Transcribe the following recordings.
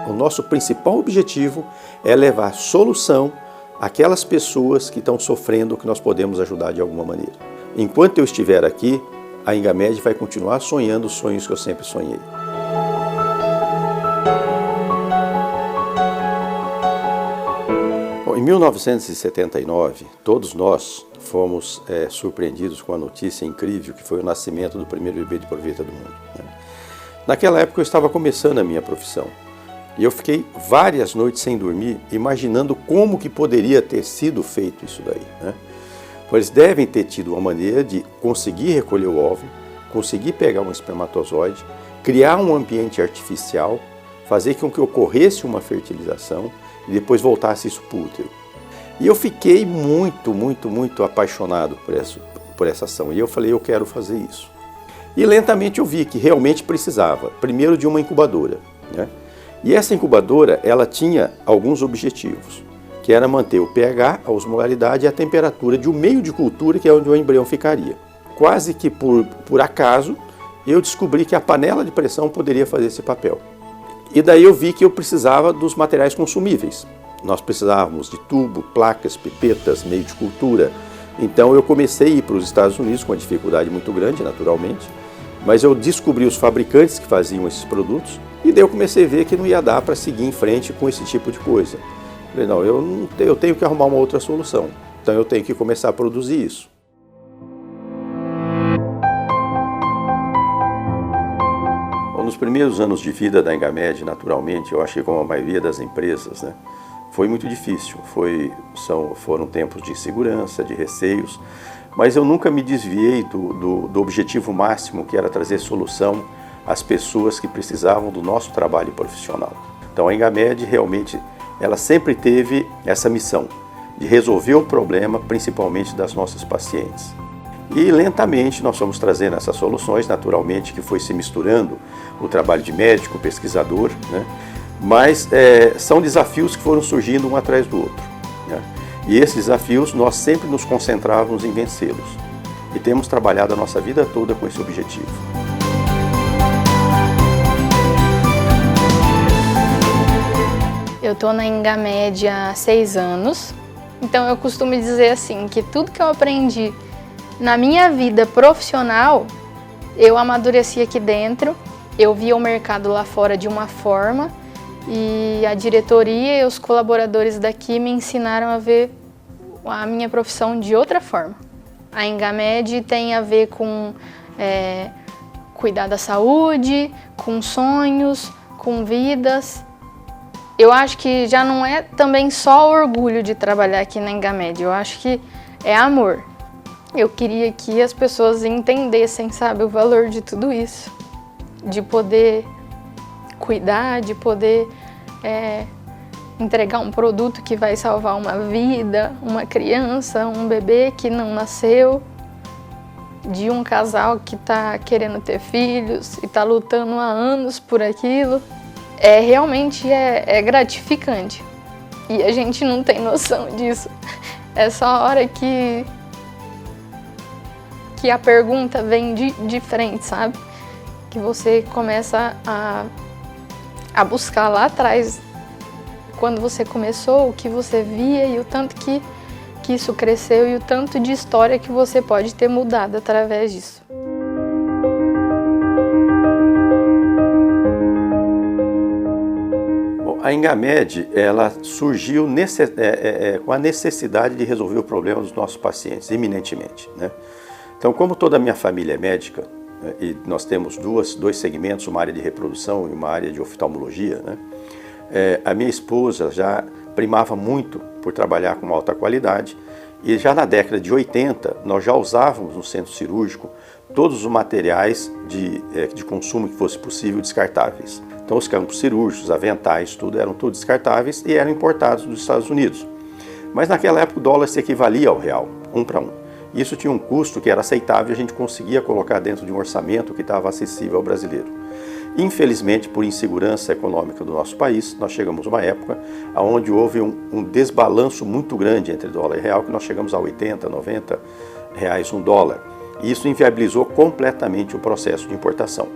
O nosso principal objetivo é levar solução àquelas pessoas que estão sofrendo, que nós podemos ajudar de alguma maneira. Enquanto eu estiver aqui, a Engamed vai continuar sonhando os sonhos que eu sempre sonhei. Bom, em 1979, todos nós fomos surpreendidos com a notícia incrível que foi o nascimento do primeiro bebê de proveta do mundo, né? Naquela época eu estava começando a minha profissão e eu fiquei várias noites sem dormir imaginando como que poderia ter sido feito isso daí, né? Eles devem ter tido uma maneira de conseguir recolher o óvulo, conseguir pegar um espermatozoide, criar um ambiente artificial, fazer com que ocorresse uma fertilização e depois voltasse isso para o útero. E eu fiquei muito apaixonado por essa ação. E eu falei, eu quero fazer isso. E lentamente eu vi que realmente precisava, primeiro, de uma incubadora, né? E essa incubadora, ela tinha alguns objetivos, que era manter o pH, a osmolaridade e a temperatura de um meio de cultura, que é onde o embrião ficaria. Quase que por acaso, eu descobri que a panela de pressão poderia fazer esse papel. E daí eu vi que eu precisava dos materiais consumíveis. Nós precisávamos de tubo, placas, pipetas, meio de cultura. Então eu comecei a ir para os Estados Unidos com uma dificuldade muito grande, naturalmente, mas eu descobri os fabricantes que faziam esses produtos e daí eu comecei a ver que não ia dar para seguir em frente com esse tipo de coisa. Falei, não, eu tenho que arrumar uma outra solução, então eu tenho que começar a produzir isso. Nos primeiros anos de vida da Engamed, naturalmente, eu acho que como a maioria das empresas, né, foi muito difícil, foram tempos de insegurança, de receios, mas eu nunca me desviei do objetivo máximo, que era trazer solução às pessoas que precisavam do nosso trabalho profissional. Então a Engamed realmente, ela sempre teve essa missão de resolver o problema, principalmente das nossas pacientes. E lentamente nós fomos trazendo essas soluções, naturalmente que foi se misturando o trabalho de médico, pesquisador, né? Mas são desafios que foram surgindo um atrás do outro, né? E esses desafios nós sempre nos concentrávamos em vencê-los. E temos trabalhado a nossa vida toda com esse objetivo. Eu estou na Engamed há 6 anos, então eu costumo dizer assim, que tudo que eu aprendi na minha vida profissional, eu amadureci aqui dentro, eu via o mercado lá fora de uma forma e a diretoria e os colaboradores daqui me ensinaram a ver a minha profissão de outra forma. A Engamed tem a ver com cuidar da saúde, com sonhos, com vidas. Eu acho que já não é também só orgulho de trabalhar aqui na Engamed, eu acho que é amor. Eu queria que as pessoas entendessem, sabe, o valor de tudo isso. De poder cuidar, de poder entregar um produto que vai salvar uma vida, uma criança, um bebê que não nasceu, de um casal que está querendo ter filhos e está lutando há anos por aquilo. Realmente é gratificante. E a gente não tem noção disso. É só a hora que a pergunta vem de frente, sabe? Que você começa a buscar lá atrás, quando você começou, o que você via e o tanto que isso cresceu e o tanto de história que você pode ter mudado através disso. Bom, a Engamed, ela surgiu com a necessidade de resolver o problema dos nossos pacientes, iminentemente, né? Então, como toda a minha família é médica, né, e nós temos dois segmentos, uma área de reprodução e uma área de oftalmologia, né, a minha esposa já primava muito por trabalhar com alta qualidade e já na década de 80 nós já usávamos no centro cirúrgico todos os materiais de consumo que fosse possível descartáveis. Então os campos cirúrgicos, aventais, eram tudo descartáveis e eram importados dos Estados Unidos. Mas naquela época o dólar se equivalia ao real, 1 para 1. Isso tinha um custo que era aceitável e a gente conseguia colocar dentro de um orçamento que estava acessível ao brasileiro. Infelizmente, por insegurança econômica do nosso país, nós chegamos a uma época onde houve um desbalanço muito grande entre dólar e real, que nós chegamos a 80, 90 reais um dólar. E isso inviabilizou completamente o processo de importação.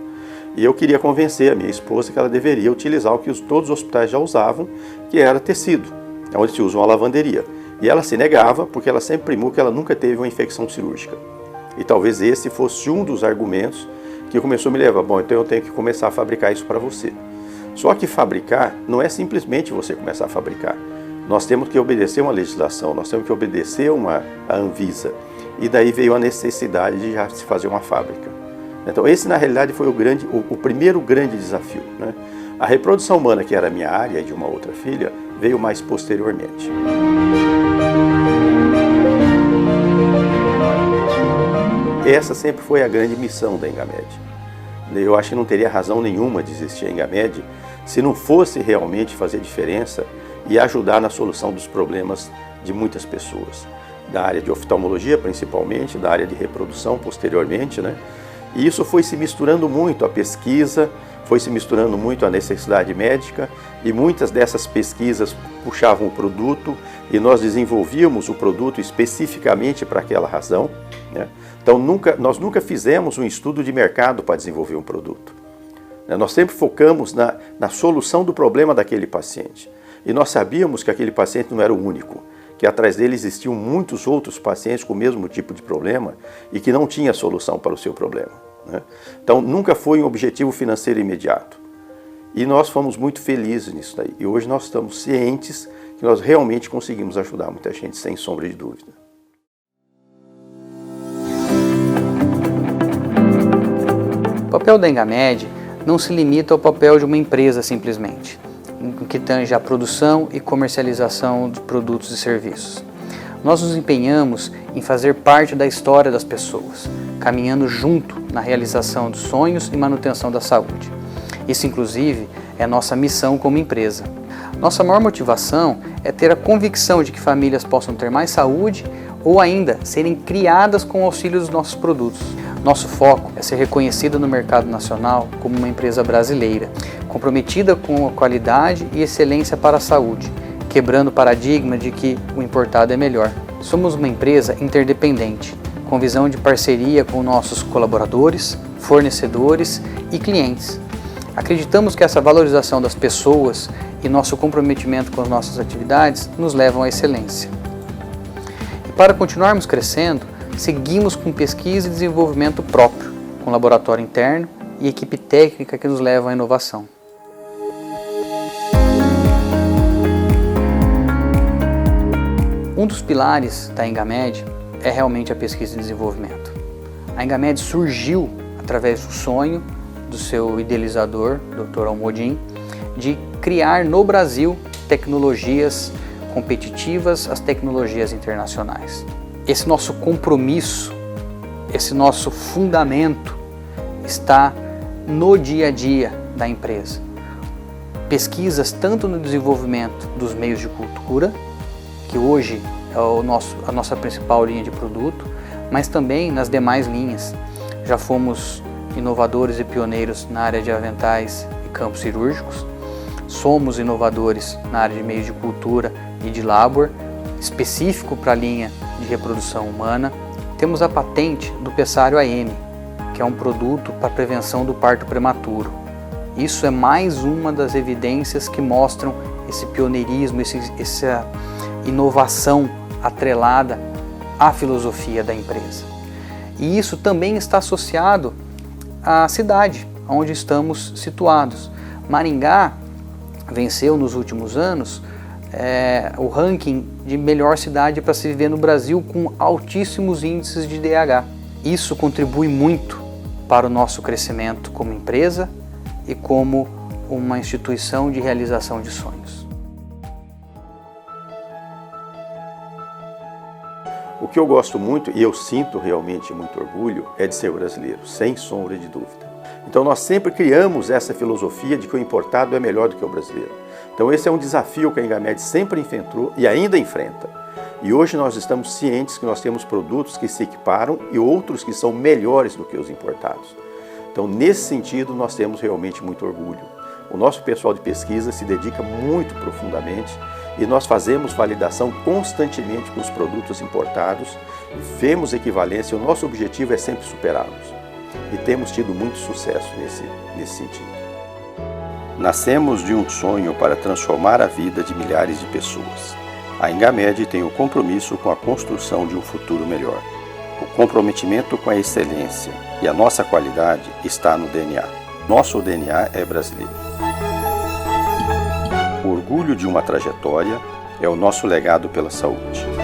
E eu queria convencer a minha esposa que ela deveria utilizar o que todos os hospitais já usavam, que era tecido, onde se usa uma lavanderia. E ela se negava porque ela sempre primou que ela nunca teve uma infecção cirúrgica. E talvez esse fosse um dos argumentos que começou a me levar, bom, então eu tenho que começar a fabricar isso para você. Só que fabricar não é simplesmente você começar a fabricar. Nós temos que obedecer uma legislação, nós temos que obedecer a Anvisa. E daí veio a necessidade de já se fazer uma fábrica. Então esse na realidade foi o primeiro grande desafio, né? A reprodução humana, que era a minha área e de uma outra filha, veio mais posteriormente. Essa sempre foi a grande missão da Engamed. Eu acho que não teria razão nenhuma de existir a Engamed se não fosse realmente fazer diferença e ajudar na solução dos problemas de muitas pessoas. Da área de oftalmologia, principalmente, da área de reprodução, posteriormente, né? E isso foi se misturando muito à pesquisa, foi se misturando muito à necessidade médica, e muitas dessas pesquisas puxavam o produto e nós desenvolvíamos o produto especificamente para aquela razão, né? Então nós nunca fizemos um estudo de mercado para desenvolver um produto. Nós sempre focamos na solução do problema daquele paciente. E nós sabíamos que aquele paciente não era o único, que atrás dele existiam muitos outros pacientes com o mesmo tipo de problema e que não tinha solução para o seu problema, né? Então nunca foi um objetivo financeiro imediato. E nós fomos muito felizes nisso daí. E hoje nós estamos cientes que nós realmente conseguimos ajudar muita gente, sem sombra de dúvida. O papel da Engamed não se limita ao papel de uma empresa simplesmente, no que tange a produção e comercialização de produtos e serviços. Nós nos empenhamos em fazer parte da história das pessoas, caminhando junto na realização dos sonhos e manutenção da saúde. Isso, inclusive, é nossa missão como empresa. Nossa maior motivação é ter a convicção de que famílias possam ter mais saúde ou ainda serem criadas com o auxílio dos nossos produtos. Nosso foco é ser reconhecida no mercado nacional como uma empresa brasileira, comprometida com a qualidade e excelência para a saúde, quebrando o paradigma de que o importado é melhor. Somos uma empresa interdependente, com visão de parceria com nossos colaboradores, fornecedores e clientes. Acreditamos que essa valorização das pessoas e nosso comprometimento com as nossas atividades nos levam à excelência. E para continuarmos crescendo, seguimos com pesquisa e desenvolvimento próprio, com laboratório interno e equipe técnica que nos levam à inovação. Um dos pilares da Engamed é realmente a pesquisa e desenvolvimento. A Engamed surgiu através do sonho do seu idealizador, Dr. Almodin, de criar no Brasil tecnologias competitivas às tecnologias internacionais. Esse nosso compromisso, esse nosso fundamento está no dia a dia da empresa. Pesquisas tanto no desenvolvimento dos meios de cultura, que hoje é a nossa principal linha de produto, mas também nas demais linhas. Já fomos inovadores e pioneiros na área de aventais e campos cirúrgicos, somos inovadores na área de meios de cultura e de labor, específico para a linha de reprodução humana. Temos a patente do Pessário AM, que é um produto para prevenção do parto prematuro. Isso é mais uma das evidências que mostram esse pioneirismo, essa inovação atrelada à filosofia da empresa. E isso também está associado à cidade onde estamos situados. Maringá venceu nos últimos anos o ranking de melhor cidade para se viver no Brasil com altíssimos índices de DH. Isso contribui muito para o nosso crescimento como empresa e como uma instituição de realização de sonhos. O que eu gosto muito, e eu sinto realmente muito orgulho, é de ser brasileiro, sem sombra de dúvida. Então nós sempre criamos essa filosofia de que o importado é melhor do que o brasileiro. Então esse é um desafio que a Engamed sempre enfrentou e ainda enfrenta. E hoje nós estamos cientes que nós temos produtos que se equiparam e outros que são melhores do que os importados. Então nesse sentido nós temos realmente muito orgulho. O nosso pessoal de pesquisa se dedica muito profundamente e nós fazemos validação constantemente com os produtos importados, vemos equivalência e o nosso objetivo é sempre superá-los. e temos tido muito sucesso nesse sentido. Nascemos de um sonho para transformar a vida de milhares de pessoas. A Engamed tem o compromisso com a construção de um futuro melhor. O comprometimento com a excelência e a nossa qualidade está no DNA. Nosso DNA é brasileiro. O orgulho de uma trajetória é o nosso legado pela saúde.